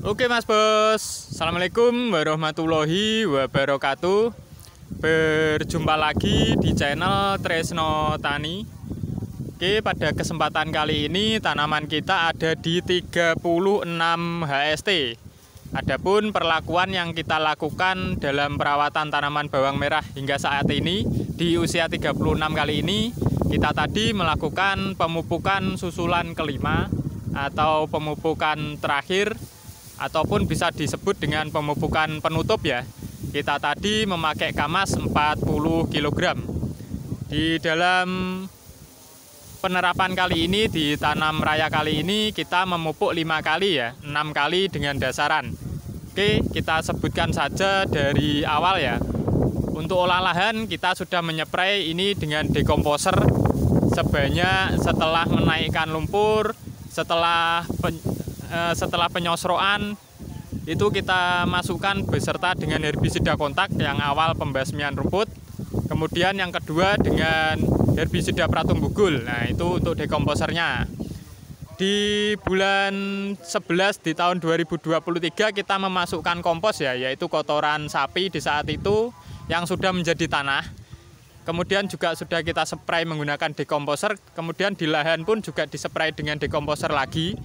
Oke Mas Bos, Assalamualaikum warahmatullahi wabarakatuh. Berjumpa lagi di channel Tresno Tani. Oke, pada kesempatan kali ini tanaman kita ada di 36 HST. Adapun perlakuan yang kita lakukan dalam perawatan tanaman bawang merah hingga saat ini di usia 36 kali ini, kita tadi melakukan pemupukan susulan kelima atau pemupukan terakhir, ataupun bisa disebut dengan pemupukan penutup ya. Kita tadi memakai kamas 40 kg. Di dalam penerapan kali ini, di tanam raya kali ini kita memupuk 5 kali ya, 6 kali dengan dasaran. Oke, kita sebutkan saja dari awal ya. Untuk olah lahan kita sudah menyeprai ini dengan dekomposer sebanyak setelah menaikkan lumpur, setelah penyosroan itu kita masukkan beserta dengan herbisida kontak yang awal pembasmian rumput, kemudian yang kedua dengan herbisida pratumbugul. Nah, itu untuk dekomposernya. Di bulan 11 di tahun 2023 kita memasukkan kompos ya, yaitu kotoran sapi di saat itu yang sudah menjadi tanah. Kemudian juga sudah kita spray menggunakan dekomposer, kemudian di lahan pun juga dispray dengan dekomposer lagi.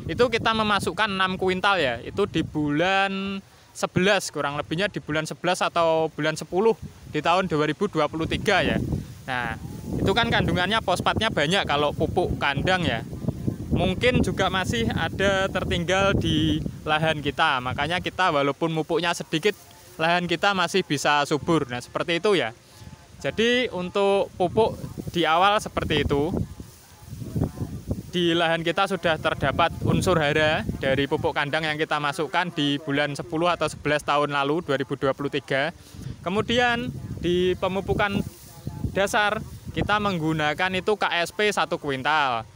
Itu kita memasukkan 6 kuintal ya, itu di bulan 11, kurang lebihnya di bulan 11 atau bulan 10 di tahun 2023 ya. Nah, itu kan kandungannya fosfatnya banyak kalau pupuk kandang ya. Mungkin juga masih ada tertinggal di lahan kita, makanya kita walaupun pupuknya sedikit, lahan kita masih bisa subur. Nah, seperti itu ya. Jadi untuk pupuk di awal seperti itu. Di lahan kita sudah terdapat unsur hara dari pupuk kandang yang kita masukkan di bulan 10 atau 11 tahun lalu 2023. Kemudian di pemupukan dasar kita menggunakan itu KSP 1 kuintal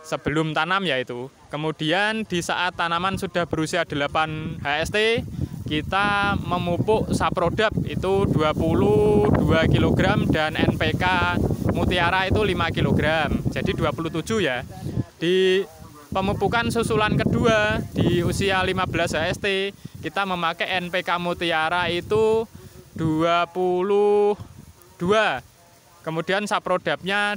sebelum tanam yaitu. Kemudian di saat tanaman sudah berusia 8 HST kita memupuk Saprodap itu 22 kg dan NPK Mutiara itu 5 kg, jadi 27 ya. Di pemupukan susulan kedua di usia 15 HST kita memakai NPK Mutiara itu 22, kemudian Saprodapnya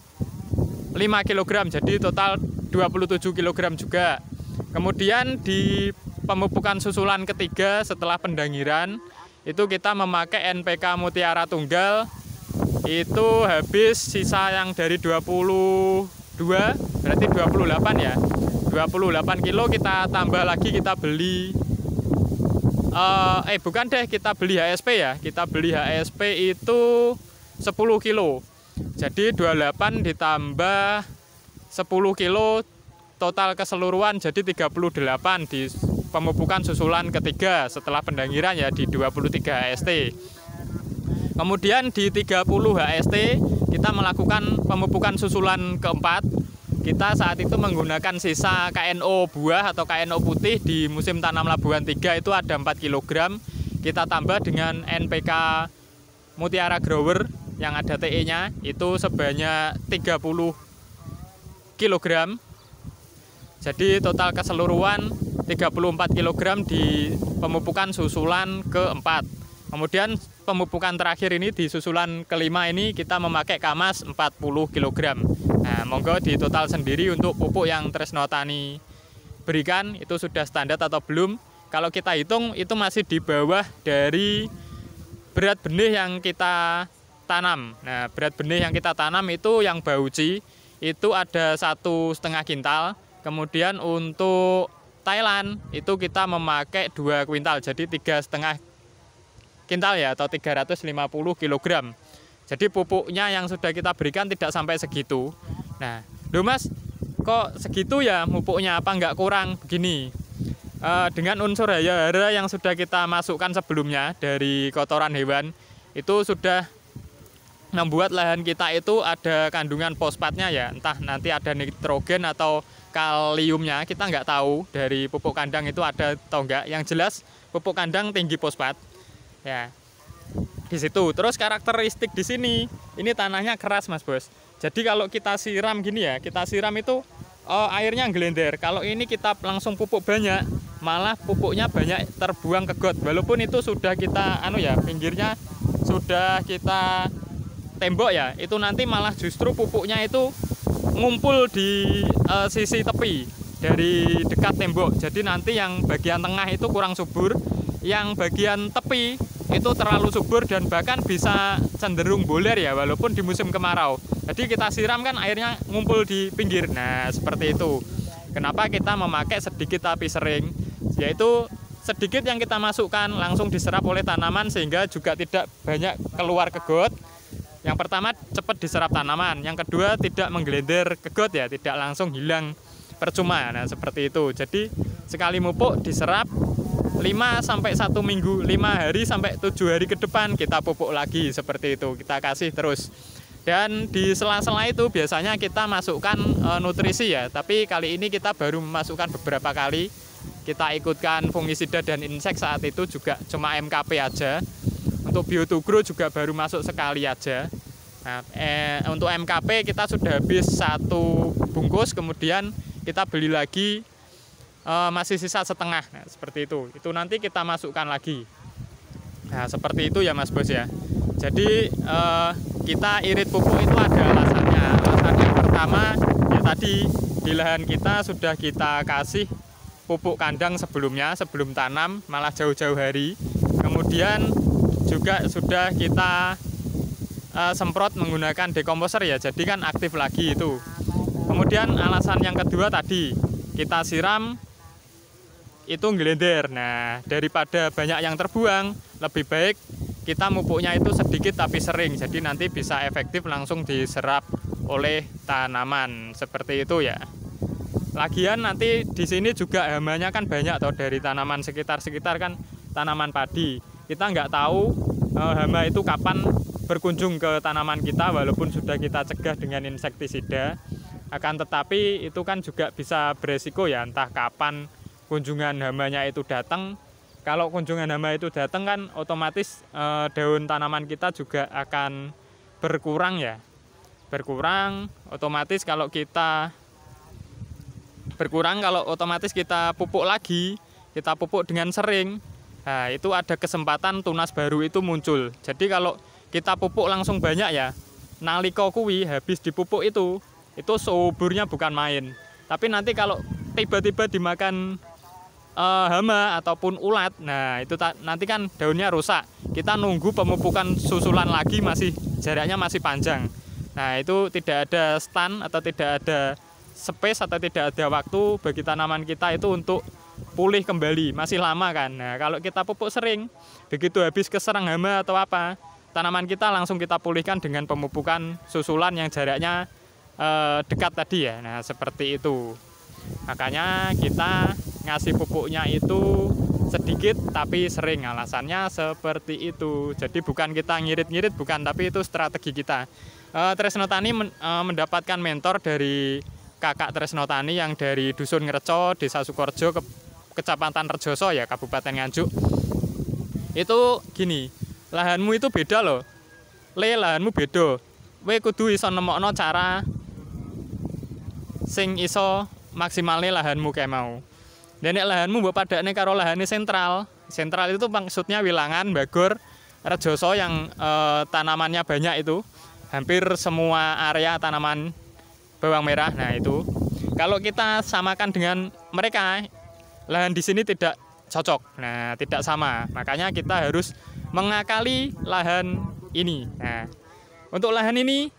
5 kg, jadi total 27 kg juga. Kemudian di pemupukan susulan ketiga setelah pendangiran itu kita memakai NPK Mutiara Tunggal, itu habis sisa yang dari 22 berarti 28 ya, 28 kilo kita tambah lagi, kita beli bukan deh, kita beli HSP ya, kita beli HSP itu 10 kilo, jadi 28 ditambah 10 kilo total keseluruhan jadi 38 di pemupukan susulan ketiga setelah pendangiran ya di 23 HST. Kemudian di 30 HST kita melakukan pemupukan susulan keempat. Kita saat itu menggunakan sisa KNO buah atau KNO putih di musim tanam Labuhan 3 itu ada 4 kg. Kita tambah dengan NPK Mutiara Grower yang ada TE-nya itu sebanyak 30 kg. Jadi total keseluruhan 34 kg di pemupukan susulan keempat. Kemudian pemupukan terakhir ini di susulan kelima ini kita memakai kamas 40 kg. Nah, monggo di total sendiri untuk pupuk yang Tresno Tani berikan itu sudah standar atau belum. Kalau kita hitung itu masih di bawah dari berat benih yang kita tanam. Nah, berat benih yang kita tanam itu yang bauci itu ada 1,5 kintal. Kemudian untuk Thailand itu kita memakai 2 kuintal, jadi 3,5 kintal ya, atau 350 kg. Jadi pupuknya yang sudah kita berikan tidak sampai segitu. Nah, loh Mas, kok segitu ya pupuknya, apa nggak kurang? Begini, dengan unsur hara yang sudah kita masukkan sebelumnya dari kotoran hewan, itu sudah membuat lahan kita itu ada kandungan fosfatnya ya, entah nanti ada nitrogen atau kaliumnya, kita nggak tahu dari pupuk kandang itu ada atau enggak. Yang jelas pupuk kandang tinggi fosfat ya di situ. Terus karakteristik di sini ini tanahnya keras Mas Bos, jadi kalau kita siram gini ya, kita siram itu airnya gelender. Kalau ini kita langsung pupuk banyak, malah pupuknya banyak terbuang ke got. Walaupun itu sudah kita pinggirnya sudah kita tembok ya, itu nanti malah justru pupuknya itu ngumpul di sisi tepi dari dekat tembok. Jadi nanti yang bagian tengah itu kurang subur, yang bagian tepi itu terlalu subur dan bahkan bisa cenderung boler ya, walaupun di musim kemarau. Jadi kita siram kan airnya ngumpul di pinggir. Nah, seperti itu. Kenapa kita memakai sedikit tapi sering? Yaitu sedikit yang kita masukkan langsung diserap oleh tanaman sehingga juga tidak banyak keluar ke got. Yang pertama cepat diserap tanaman, yang kedua tidak menggelender ke got ya, tidak langsung hilang percuma. Nah, seperti itu. Jadi sekali mupuk diserap 5 sampai 1 minggu, 5 hari sampai 7 hari ke depan kita pupuk lagi, seperti itu. Kita kasih terus. Dan di sela-sela itu biasanya kita masukkan nutrisi ya, tapi kali ini kita baru memasukkan beberapa kali. Kita ikutkan fungisida dan insek saat itu juga cuma MKP aja. Untuk Bio2Grow juga baru masuk sekali aja. Nah, untuk MKP kita sudah habis 1 bungkus, kemudian kita beli lagi masih sisa setengah. Nah, seperti itu. Itu nanti kita masukkan lagi. Nah, seperti itu ya Mas Bos ya. Jadi kita irit pupuk itu ada alasannya. Alasan yang pertama ya tadi di lahan kita sudah kita kasih pupuk kandang sebelumnya, sebelum tanam, malah jauh-jauh hari. Kemudian juga sudah kita semprot menggunakan dekomposer ya, jadi kan aktif lagi itu. Kemudian alasan yang kedua tadi, kita siram itu gelender. Nah, daripada banyak yang terbuang, lebih baik kita mupuknya itu sedikit tapi sering. Jadi nanti bisa efektif langsung diserap oleh tanaman. Seperti itu ya. Lagian nanti di sini juga hamanya kan banyak toh dari tanaman sekitar-sekitar kan tanaman padi. Kita nggak tahu hama itu kapan berkunjung ke tanaman kita walaupun sudah kita cegah dengan insektisida. Akan tetapi itu kan juga bisa beresiko ya, entah kapan kunjungan hamanya itu datang. Kalau kunjungan hama itu datang kan otomatis daun tanaman kita juga akan berkurang ya. Berkurang otomatis kalau kita otomatis kita pupuk lagi, kita pupuk dengan sering. Nah, itu ada kesempatan tunas baru itu muncul. Jadi kalau kita pupuk langsung banyak ya, nalika kuwi habis dipupuk itu suburnya bukan main. Tapi nanti kalau tiba-tiba dimakan hama ataupun ulat, nah itu nanti kan daunnya rusak. Kita nunggu pemupukan susulan lagi, jaraknya masih panjang. Nah, itu tidak ada stand atau tidak ada space atau tidak ada waktu bagi tanaman kita itu untuk pulih kembali, masih lama kan. Nah, kalau kita pupuk sering, begitu habis keserang hama atau apa, tanaman kita langsung kita pulihkan dengan pemupukan susulan yang jaraknya dekat tadi ya. Nah, seperti itu. Makanya kita ngasih pupuknya itu sedikit tapi sering, alasannya seperti itu. Jadi bukan kita ngirit-ngirit, bukan, tapi itu strategi kita. Tresno Tani mendapatkan mentor dari kakak Tresno Tani yang dari Dusun Ngreco, Desa Sukorjo, Kecamatan Rejoso ya, Kabupaten Nganjuk. Itu gini, lahanmu itu beda loh. Lahanmu beda. We kudu iso nemokno cara sing iso maksimalnya lahanmu kayak mau. Dan lahanmu mbok padakne karo lahane sentral. Sentral itu maksudnya Wilangan, Bagor, Rejoso yang tanamannya banyak itu. Hampir semua area tanaman bawang merah. Nah, itu. Kalau kita samakan dengan mereka, lahan di sini tidak cocok. Nah, tidak sama. Makanya kita harus mengakali lahan ini. Nah, untuk lahan ini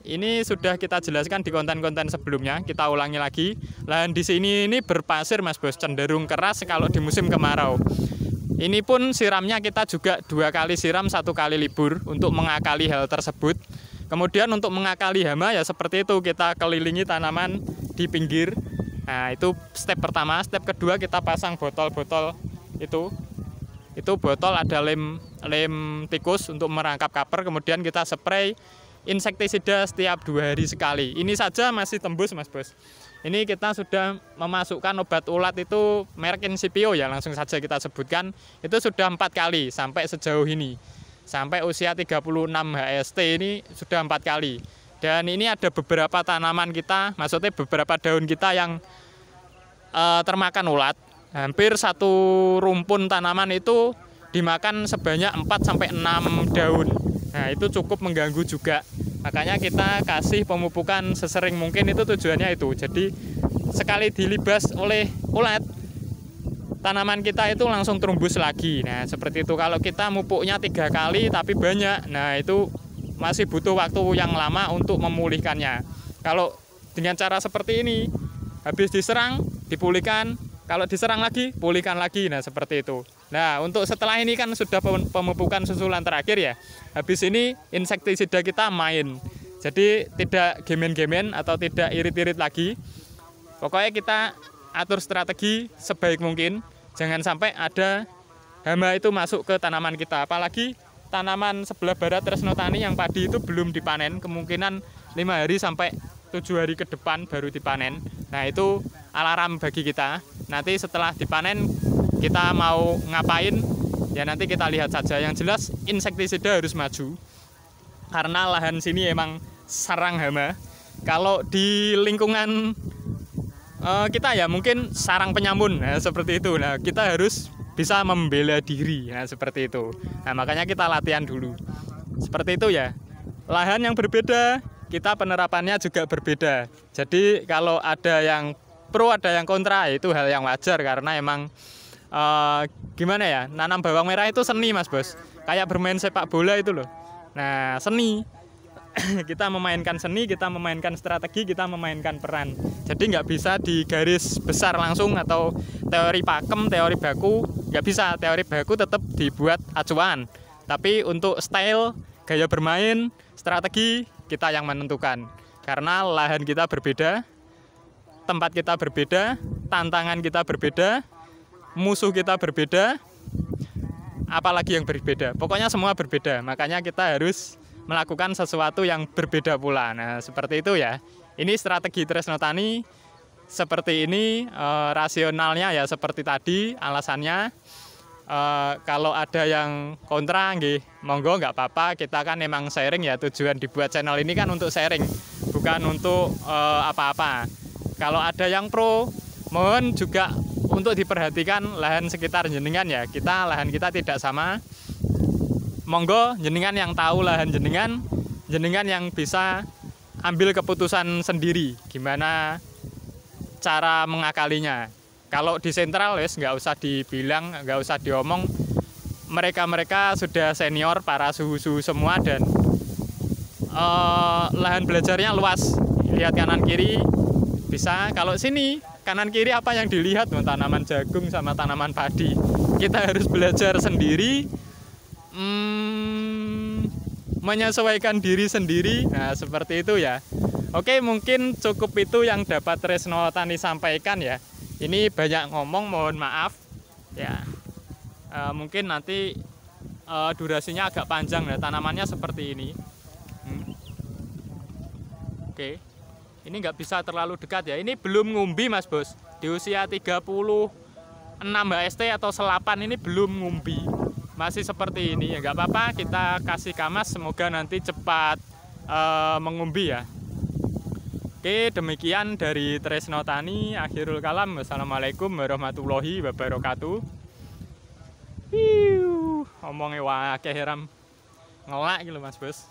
sudah kita jelaskan di konten-konten sebelumnya. Kita ulangi lagi. Lahan di sini ini berpasir Mas Bos, cenderung keras kalau di musim kemarau. Ini pun siramnya kita juga 2 kali siram, 1 kali libur untuk mengakali hal tersebut. Kemudian untuk mengakali hama ya seperti itu, kita kelilingi tanaman di pinggir. Nah, itu step pertama. Step kedua kita pasang botol-botol itu. Itu botol ada lem tikus untuk merangkap kaper. Kemudian kita spray insektisida setiap 2 hari sekali. Ini saja masih tembus Mas Bos. Ini kita sudah memasukkan obat ulat itu merek Incipio ya, langsung saja kita sebutkan. Itu sudah 4 kali sampai sejauh ini. Sampai usia 36 HST ini sudah 4 kali. Dan ini ada beberapa tanaman kita, maksudnya beberapa daun kita yang termakan ulat. Hampir satu rumpun tanaman itu dimakan sebanyak 4-6 daun. Nah, itu cukup mengganggu juga. Makanya kita kasih pemupukan sesering mungkin, itu tujuannya itu. Jadi sekali dilibas oleh ulat, tanaman kita itu langsung tumbuh lagi. Nah, seperti itu. Kalau kita mupuknya 3 kali tapi banyak, nah itu masih butuh waktu yang lama untuk memulihkannya. Kalau dengan cara seperti ini, habis diserang, dipulihkan, kalau diserang lagi, pulihkan lagi. Nah, seperti itu. Nah, untuk setelah ini kan sudah pemupukan susulan terakhir ya. Habis ini insektisida kita main. Jadi tidak gemen-gemen atau tidak irit-irit lagi. Pokoknya kita atur strategi sebaik mungkin. Jangan sampai ada hama itu masuk ke tanaman kita. Apalagi tanaman sebelah barat Tresno Tani yang padi itu belum dipanen. Kemungkinan 5 hari sampai 7 hari ke depan baru dipanen. Nah, itu alarm bagi kita. Nanti setelah dipanen kita mau ngapain, ya nanti kita lihat saja. Yang jelas insektisida harus maju, karena lahan sini emang sarang hama. Kalau di lingkungan kita ya mungkin sarang penyamun, nah, seperti itu. Nah, kita harus bisa membela diri, nah, seperti itu. Nah, makanya kita latihan dulu. Seperti itu ya. Lahan yang berbeda, kita penerapannya juga berbeda. Jadi kalau ada yang pro, ada yang kontra, itu hal yang wajar karena emang gimana ya, nanam bawang merah itu seni Mas Bos, kayak bermain sepak bola itu loh. Nah, seni. Kita memainkan seni, kita memainkan strategi, kita memainkan peran. Jadi nggak bisa di garis besar langsung atau teori pakem, teori baku, nggak bisa. Teori baku tetap dibuat acuan, tapi untuk style, gaya bermain, strategi kita yang menentukan. Karena lahan kita berbeda, tempat kita berbeda, tantangan kita berbeda, musuh kita berbeda, apalagi yang berbeda. Pokoknya semua berbeda. Makanya kita harus melakukan sesuatu yang berbeda pula. Nah, seperti itu ya. Ini strategi Tresno Tani seperti ini, rasionalnya ya seperti tadi alasannya. Kalau ada yang kontra, nggih, monggo, nggak apa-apa. Kita kan emang sharing ya, tujuan dibuat channel ini kan untuk sharing, bukan untuk apa-apa. Kalau ada yang pro, mohon juga untuk diperhatikan lahan sekitar jenengan ya. Lahan kita tidak sama. Monggo jenengan yang tahu lahan jenengan, jenengan yang bisa ambil keputusan sendiri gimana cara mengakalinya. Kalau di sentral wes nggak usah dibilang, nggak usah diomong. Mereka sudah senior, para suhu-suhu semua, dan lahan belajarnya luas. Lihat kanan kiri bisa. Kalau sini kanan kiri apa yang dilihat? Tanaman jagung sama tanaman padi. Kita harus belajar sendiri. Menyesuaikan diri sendiri. Nah, seperti itu ya. Oke, mungkin cukup itu yang dapat Tresno Tani sampaikan ya. Ini banyak ngomong, mohon maaf ya. Mungkin nanti durasinya agak panjang ya. Tanamannya seperti ini. Oke, ini nggak bisa terlalu dekat ya. Ini belum ngumbi Mas Bos. Di usia 36 HST atau selapan ini belum ngumbi. Masih seperti ini ya, nggak apa-apa, kita kasih kamas, semoga nanti cepat mengumbi ya. Oke, demikian dari Tresno Tani. Akhirul kalam, wassalamualaikum warahmatullahi wabarakatuh. Omongnya wah, heram ngelak gitu Mas Bos.